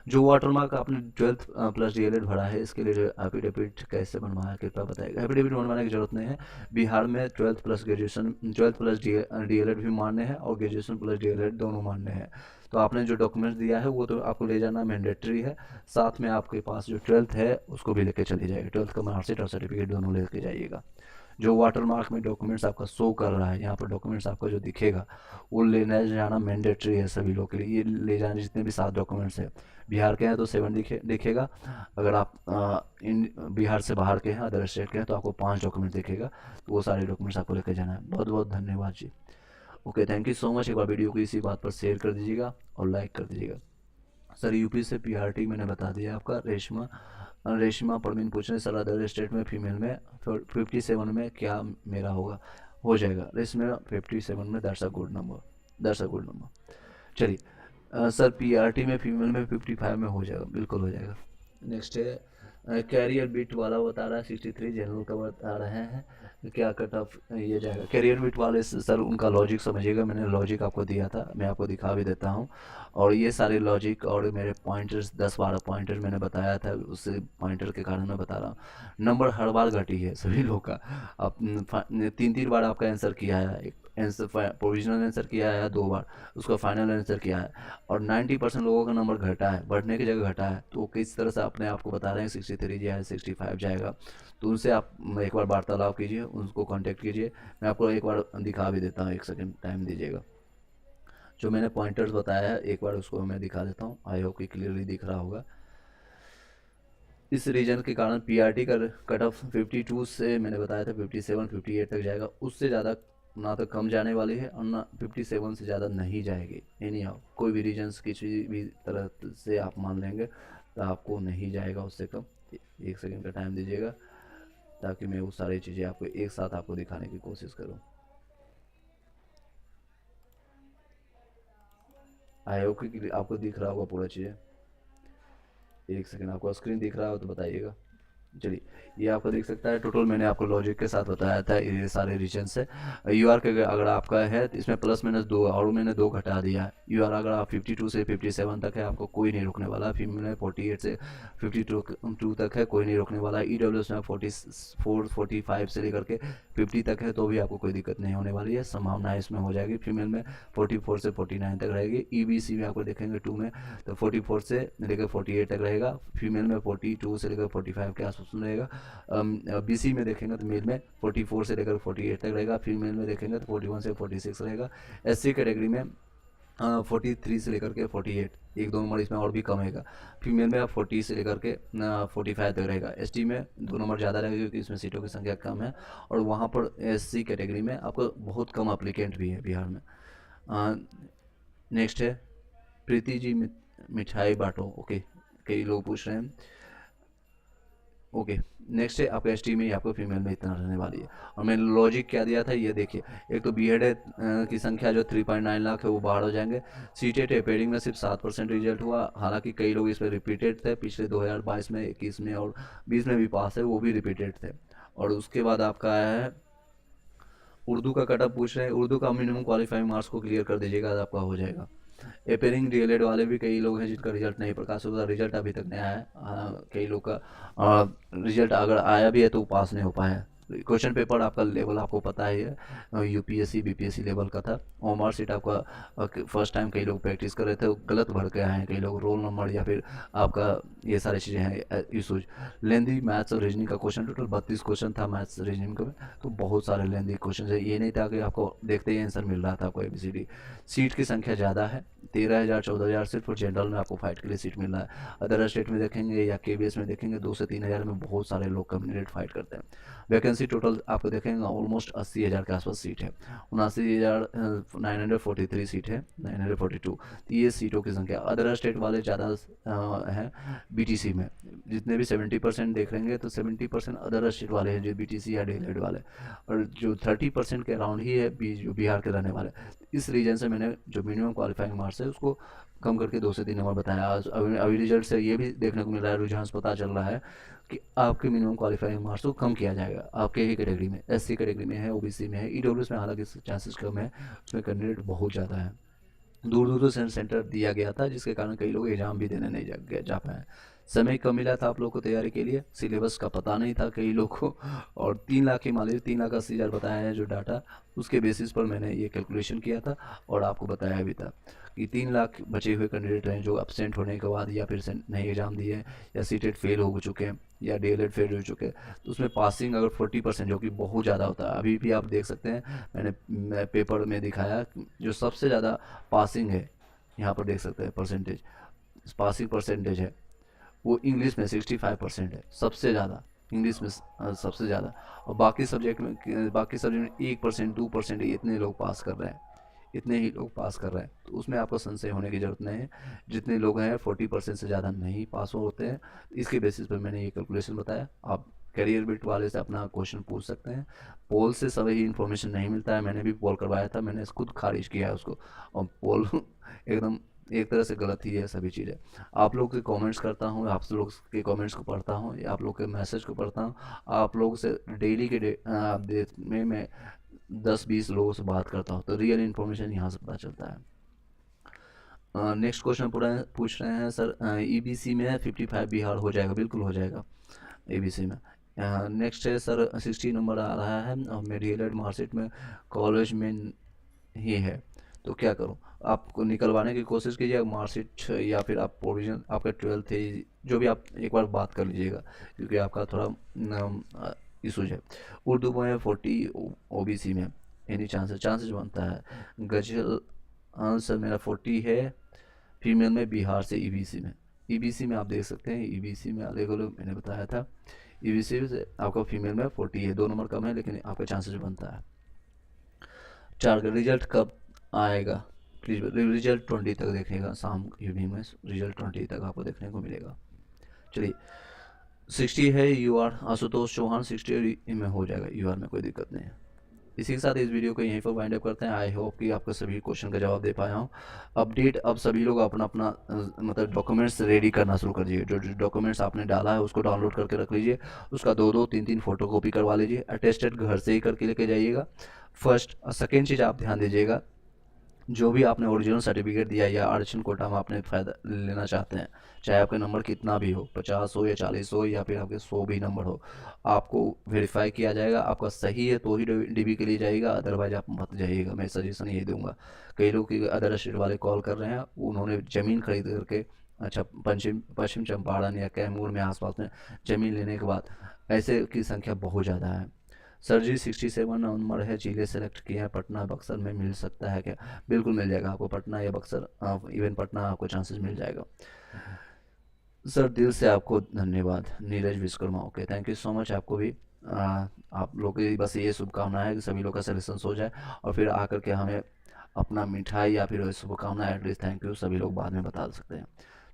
A: जो वाटरमार्क आपने 12th प्लस डीएलएड भरा है, इसके लिए एफिडेविट कैसे बनवाया कृपया बताएगा। एफिडेविट बनवाने की जरूरत नहीं है। बिहार में 12th plus graduation 12th plus DElEd भी मान्य है और ग्रेजुएशन प्लस डीएलएड दोनों मान्य है। तो आपने जो डॉक्यूमेंट्स दिया है वो तो आपको ले जाना मैंडेटरी है। साथ में आपके पास जो 12th है उसको भी लेके चली जाएगी। 12th का मार्कशीट और सर्टिफिकेट दोनों लेके जाइएगा। जो वाटरमार्क में डॉक्यूमेंट्स आपका शो कर रहा है, यहाँ पर डॉक्यूमेंट्स आपका जो दिखेगा वो लेने जाना मैंडेटरी है सभी लोग के लिए। ये ले जाने जितने भी 7 डॉक्यूमेंट्स है, बिहार के हैं तो 7 दिखेगा। अगर आप इन बिहार से बाहर के हैं, अदर स्टेट के हैं, तो आपको 5 डॉक्यूमेंट दिखेगा। तो वो सारे डॉक्यूमेंट्स आपको लेकर जाना है। बहुत बहुत धन्यवाद जी। Okay, thank you so much. एक बार वीडियो को इसी बात पर शेयर कर दीजिएगा और लाइक कर दीजिएगा। सर यूपी से पीआरटी मैंने बता दिया आपका। रेशमा परवीन पूछ रहे सर अदर स्टेट में फीमेल में 57 में क्या मेरा होगा? हो जाएगा रेशमा 57 में। That's a good number, that's a good number. चलिए सर पीआरटी में फीमेल में 55 में हो जाएगा, बिल्कुल हो जाएगा। नेक्स्ट है कैरियर बिट वाला बता रहा है 63 जनरल का बता रहे हैं क्या कट ऑफ ये जाएगा। कैरियर बिट वाले सर उनका लॉजिक समझिएगा, मैंने लॉजिक आपको दिया था, मैं आपको दिखा भी देता हूँ। और ये सारे लॉजिक और मेरे पॉइंटर्स 10-12 पॉइंटर मैंने बताया था, उससे पॉइंटर के कारण मैं बता रहा हूँ। नंबर हर बार घटी है सभी लोग का। आप 3-3 बार आपका आंसर किया है, एक आंसर प्रोविजनल आंसर किया है 2 बार, उसका फाइनल आंसर किया है। और 90% लोगों का नंबर घटा है, बढ़ने की जगह घटा है। तो किस तरह से अपने आप को बता रहे हैं 63 जाए 65 जाएगा। तो उनसे आप एक बार वार्तालाप कीजिए, उनको कांटेक्ट कीजिए। मैं आपको एक बार दिखा भी देता हूँ, 1 सेकंड टाइम दीजिएगा। जो मैंने पॉइंटर्स बताया है एक बार उसको मैं दिखा देता हूँ। आई होप कि क्लियरली दिख रहा होगा। इस रीजन के कारण पीआरटी का कट ऑफ 52 से मैंने बताया था 57 58 तक जाएगा। उससे ज़्यादा ना तो कम जाने वाली है और ना 57 से ज़्यादा नहीं जाएगी। एनी हाउ कोई भी रीजन्स किसी भी तरह से आप मान लेंगे तो आपको नहीं जाएगा उससे कम। 1 सेकंड का टाइम दीजिएगा ताकि मैं वो सारी चीज़ें आपको एक साथ आपको दिखाने की कोशिश करूँ। आई होप कि आपको दिख रहा होगा पूरा चीज़ें। 1 सेकंड आपको स्क्रीन दिख रहा हो तो बताइएगा। चलिए ये आपको देख सकता है। टोटल मैंने आपको लॉजिक के साथ बताया था ये सारे रीजन्स है। यू आर के अगर आपका है तो इसमें प्लस माइनस 2 और मैंने 2 घटा दिया है। यू आर अगर आप 52 से 57 तक है आपको कोई नहीं रोकने वाला। फीमेल में 48 से 52 तक है, कोई नहीं रोकने वाला। ई डब्ल्यू एस में 44 45 से लेकर के 50 तक है तो भी आपको कोई दिक्कत नहीं होने वाली है, संभावना इसमें हो जाएगी। फीमेल में 44 से 49 तक रहेगी। ईबीसी में आपको देखेंगे 2 में तो 44 से लेकर 48 तक रहेगा। फीमेल में 42 से लेकर 45 के आसपास में रहेगा। बीसी में देखेंगे तो मेल में 44 से लेकर 48 तक रहेगा। फीमेल में देखेंगे तो 41 से 46 रहेगा। एससी कैटेगरी में 43 से लेकर के 48, 1-2 नंबर इसमें और भी कम रहेगा। फीमेल में आप 40 से लेकर के 45 तक रहेगा। एसटी में 2 नंबर ज़्यादा रहेगा क्योंकि इसमें सीटों की संख्या कम है। और वहाँ पर एससी कैटेगरी में आपको बहुत कम अप्लीकेंट भी है बिहार में। नेक्स्ट है प्रीति जी मिठाई बांटो। ओके, कई लोग पूछ रहे हैं। ओके, नेक्स्ट है आपका एसटी में आपको फीमेल में इतना रहने वाली है। और मैंने लॉजिक क्या दिया था ये देखिए। एक तो बी एड की संख्या जो 3.9 लाख है वो बाहर हो जाएंगे। सीटेट अपेयरिंग में सिर्फ 7% रिजल्ट हुआ, हालांकि कई लोग इस पर रिपीटेड थे पिछले 2022 में 21 में और 20 में भी पास है, वो भी रिपीटेड थे। और उसके बाद आपका है उर्दू का कटअप पूछ रहे हैं। उर्दू का मिनिमम क्वालिफाइंग मार्क्स को क्लियर कर दीजिएगा आपका हो जाएगा। अपेयरिंग डीएलएड वाले भी कई लोग हैं जिनका रिजल्ट नहीं प्रकाश हुआ, रिजल्ट अभी तक नहीं आया है। कई लोग का रिजल्ट अगर आया भी है तो पास नहीं हो पाया। क्वेश्चन पेपर आपका लेवल आपको पता ही है, यूपीएससी बीपीएससी लेवल का था। और मार्कशीट आपका फर्स्ट टाइम कई लोग प्रैक्टिस कर रहे थे, गलत भर के आए हैं कई लोग, रोल नंबर या फिर आपका ये सारी चीज़ें हैं इशूज। लेंदी मैथ्स और रीजनिंग का क्वेश्चन टोटल 32 क्वेश्चन था मैथ्स रीजनिंग का, तो बहुत सारे लेंदी क्वेश्चन है। ये नहीं था कि आपको देखते ही आंसर मिल रहा था आपको ABCD। सीट की संख्या ज़्यादा है, 13,000 14,000 सिर्फ जनरल में आपको फाइट के लिए सीट मिल रहा है। अदर स्टेट में देखेंगे या KBS में देखेंगे 2 से 3,000 में बहुत सारे लोग कैंडिडेट फाइट करते हैं। वैकेंसी टोटल आपको देखेंगे ऑलमोस्ट 80,000 के आसपास सीट है। 79,943 सीट है, 942। तो ये सीटों की संख्या। अदर स्टेट वाले ज़्यादा हैं BTC में। जितने भी 70% देख लेंगे तो 70% अदर स्टेट वाले हैं जो BTC या डीएलएड वाले, और जो 30% के अराउंड ही है जो बिहार के रहने वाले। इस रीजन से मैंने जो मिनिमम क्वालिफाइंग मार्क्स है उसको कम करके 2 से 3 नंबर बताया। अभी रिजल्ट से ये भी देखने को मिल रहा है, रुझान पता चल रहा है कि आपके मिनिमम क्वालिफाइंग मार्क्स को कम किया जाएगा आपके ही कैटेगरी में। SC कैटेगरी में है, OBC में है, EWS में हालांकि चांसेस कम है, उसमें कैंडिडेट बहुत ज़्यादा है। दूर दूर से सेंटर दिया गया था, जिसके कारण कई लोग एग्ज़ाम भी देने नहीं जा पाए। समय कम मिला था आप लोग को तैयारी के लिए, सिलेबस का पता नहीं था कई लोग को, और 3 लाख की मान लीजिए 3,80,000 बताया है जो डाटा, उसके बेसिस पर मैंने ये कैलकुलेशन किया था और आपको बताया भी था कि 3 लाख बचे हुए कैंडिडेट हैं जो एब्सेंट होने के बाद या फिर से नहीं एग्ज़ाम दिए हैं, या सीटेट फेल हो चुके हैं, या डीएलएड फेल हो चुके हैं। तो उसमें पासिंग अगर 40%, जो कि बहुत ज़्यादा होता है, अभी भी आप देख सकते हैं, मैं पेपर में दिखाया जो सबसे ज़्यादा पासिंग है, यहाँ पर देख सकते हैं परसेंटेज, पासिंग परसेंटेज है वो इंग्लिश में 65% है, सबसे ज़्यादा इंग्लिश में सबसे ज़्यादा। और बाकी सब्जेक्ट में 1%, 2% इतने लोग पास कर रहे हैं, इतने ही लोग पास कर रहे हैं। तो उसमें आपको संशय होने की ज़रूरत नहीं है। जितने लोग हैं 40% से ज़्यादा नहीं पास होते हैं। इसके बेसिस पर मैंने ये कैलकुलेशन बताया। आप करियर बिट वाले से अपना क्वेश्चन पूछ सकते हैं। पोल से सभी इन्फॉर्मेशन नहीं मिलता है, मैंने भी पोल करवाया था, मैंने खुद खारिज किया है उसको, और पोल एकदम एक तरह से गलत ही है सभी चीज़ें। आप लोग के कमेंट्स करता हूँ, आप लोग के कमेंट्स को पढ़ता हूँ, आप लोग के मैसेज को पढ़ता हूँ, आप लोग से डेली के अपडेट में मैं 10-20 लोगों से बात करता हूँ, तो रियल इन्फॉर्मेशन यहाँ से पता चलता है। नेक्स्ट क्वेश्चन पूछ रहे हैं सर, ईबीसी में 55 बिहार हो जाएगा? बिल्कुल हो जाएगा ईबीसी में। नेक्स्ट है सर, 60 नंबर आ रहा है और मेरी एलएड मार्कशीट में कॉलेज में ही है, तो क्या करूं? आपको निकलवाने की कोशिश कीजिए मार्कशीट, या फिर आप प्रोविजन आपका 12th है, जो भी, आप एक बार बात कर लीजिएगा, क्योंकि आपका थोड़ा इशूज है। उर्दू में 40, ओबीसी में एनी चांसेस बनता है। गजल आंसर मेरा 40 है, फीमेल में बिहार से ईबीसी में आप देख सकते हैं, ईबीसी में अलग अलग मैंने बताया था, ईबीसी से आपका फीमेल में 40 है, 2 नंबर कम है, लेकिन आपका चांसेस बनता है। 4 का रिजल्ट कब आएगा? प्लीज़ रिजल्ट 20 तक देखिएगा, शाम इवनिंग में रिजल्ट 20 तक आपको देखने को मिलेगा। चलिए, 60 है यूआर, आशुतोष चौहान 60 में हो जाएगा यूआर में, कोई दिक्कत नहीं है। इसी के साथ इस वीडियो को यहीं पर वाइंड अप करते हैं। आई होप कि आपको सभी क्वेश्चन का जवाब दे पाया हूँ। अपडेट, अब सभी लोग अपना अपना मतलब डॉक्यूमेंट्स रेडी करना शुरू कर दीजिए। जो जो डॉक्यूमेंट्स आपने डाला है उसको डाउनलोड करके रख लीजिए, उसका 2-2, 3-3 फोटो कॉपी करवा लीजिए। अटेस्टेड घर से ही करके लेके जाइएगा, फर्स्ट। और सेकेंड चीज़ आप ध्यान दीजिएगा, जो भी आपने ओरिजिनल सर्टिफिकेट दिया या आरक्षण कोटा में आपने फ़ायदा लेना चाहते हैं, चाहे आपका नंबर कितना भी हो, 50 हो या 40 हो या फिर आपके 100 भी नंबर हो, आपको वेरीफाई किया जाएगा। आपका सही है तो ही डीबी के लिए जाइएगा, अदरवाइज आप मत जाइएगा। मैं सजेशन ये दूंगा। कई लोग की अदर स्टेट वाले कॉल कर रहे हैं, उन्होंने ज़मीन खरीद करके, अच्छा, पश्चिम चंपारण या कैमूर में आसपास में ज़मीन लेने के बाद, ऐसे की संख्या बहुत ज़्यादा है। सर जी 67 नंबर है, जिले सेलेक्ट किए हैं, पटना बक्सर में मिल सकता है क्या? बिल्कुल मिल जाएगा आपको, पटना या बक्सर, इवन पटना आपको चांसेस मिल जाएगा। सर दिल से आपको धन्यवाद, Neeraj Vishwakarma. Okay, thank you so much. आपको भी आप लोग की बस ये शुभकामना है कि सभी लोग का सिलेक्शन हो जाए, और फिर आकर के हमें अपना मिठाई या फिर शुभकामना, एटलीस्ट थैंक यू सभी लोग बाद में बता सकते हैं।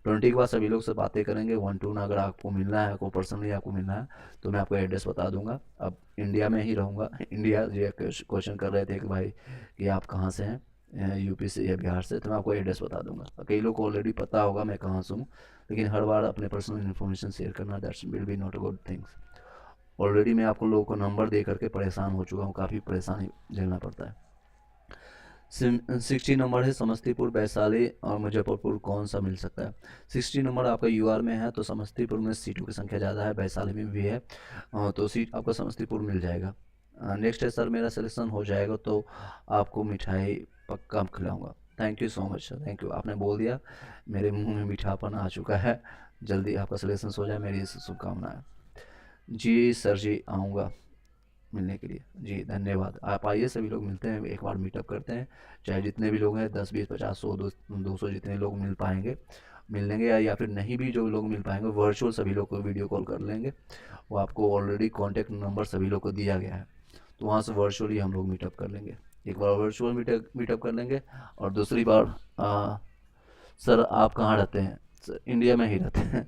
A: 20 के बाद सभी लोग से बातें करेंगे 1-2 ना। अगर आपको मिलना है, आपको पर्सनली आपको मिलना है, तो मैं आपको एड्रेस बता दूंगा। अब इंडिया में ही रहूँगा। इंडिया ये क्वेश्चन कर रहे थे कि भाई कि आप कहाँ से हैं, यूपी से या बिहार से, तो मैं आपको एड्रेस बता दूंगा। कई लोग को ऑलरेडी पता होगा मैं कहाँ से हूँ, लेकिन हर बार अपने पर्सनल इन्फॉर्मेशन शेयर करना, that's will B not a good things. Already मैं आपको लोगों को नंबर दे करके परेशान हो चुका हूँ, काफ़ी परेशानी झेलना पड़ता है। 60 नंबर है, समस्तीपुर, वैशाली और मुजफ्फरपुर, कौन सा मिल सकता है? 60 नंबर आपका यूआर में है, तो समस्तीपुर में सीटों की संख्या ज़्यादा है, वैशाली में भी है, तो सीट आपका समस्तीपुर मिल जाएगा। नेक्स्ट है सर, मेरा सिलेक्शन हो जाएगा तो आपको मिठाई पक्का खिलाऊंगा। Thank you so much sir, thank you. आपने बोल दिया, मेरे मुंह में मीठापन आ चुका है। जल्दी आपका सिलेक्शन हो जाए, मेरी शुभकामनाएं। जी सर जी, आऊँगा मिलने के लिए। जी धन्यवाद। आप आइए, सभी लोग मिलते हैं, एक बार मीटअप करते हैं, चाहे जितने भी लोग हैं, 10, 20, 50, 100, 200 जितने लोग मिल पाएंगे मिल लेंगे, या फिर नहीं भी जो लोग मिल पाएंगे वर्चुअल सभी लोग को वीडियो कॉल कर लेंगे। वो आपको ऑलरेडी कॉन्टैक्ट नंबर सभी लोग को दिया गया है, तो वहाँ से वर्चुअली हम लोग मीटअप कर लेंगे। एक बार वर्चुअल मीटअप कर लेंगे, और दूसरी बार सर आप कहाँ रहते हैं? सर इंडिया में ही रहते हैं।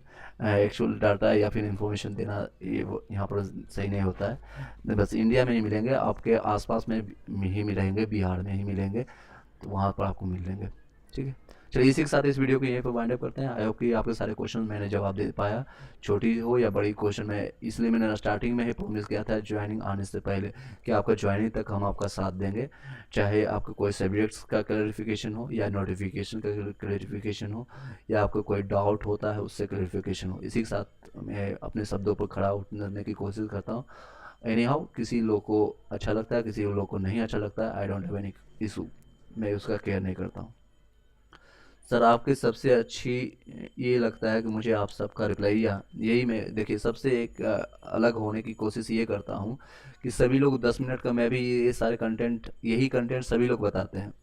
A: एक्चुअल डाटा या फिर इंफॉर्मेशन देना ये यहाँ पर सही नहीं होता है। बस इंडिया में ही मिलेंगे, आपके आसपास में ही रहेंगे, बिहार में ही मिलेंगे, तो वहाँ पर आपको मिल लेंगे। ठीक है। चलिए इसी के साथ इस वीडियो को यहीं पर वाइंड अप करते हैं। आई होप कि आपके सारे क्वेश्चन मैंने जवाब दे पाया, छोटी हो या बड़ी क्वेश्चन में। इसलिए मैंने स्टार्टिंग में ही प्रॉमिस किया था ज्वाइनिंग आने से पहले कि आपका ज्वाइनिंग तक हम आपका साथ देंगे, चाहे आपका कोई सब्जेक्ट्स का क्लैरिफिकेशन हो या नोटिफिकेशन का क्लैरिफिकेशन हो या आपको कोई डाउट होता है उससे क्लैरिफिकेशन हो। इसी के साथ मैं अपने शब्दों पर खड़ा उतरने की कोशिश करता हूँ। एनी हाउ, किसी लोग को अच्छा लगता है, किसी लोग को नहीं अच्छा लगता है, I don't have any issue, मैं उसका केयर नहीं करता हूँ। सर आपकी सबसे अच्छी ये लगता है कि मुझे आप सबका रिप्लाई, या यही मैं देखिए सबसे एक अलग होने की कोशिश ये करता हूँ कि सभी लोग 10 मिनट का, मैं भी ये सारे कंटेंट, यही कंटेंट सभी लोग बताते हैं।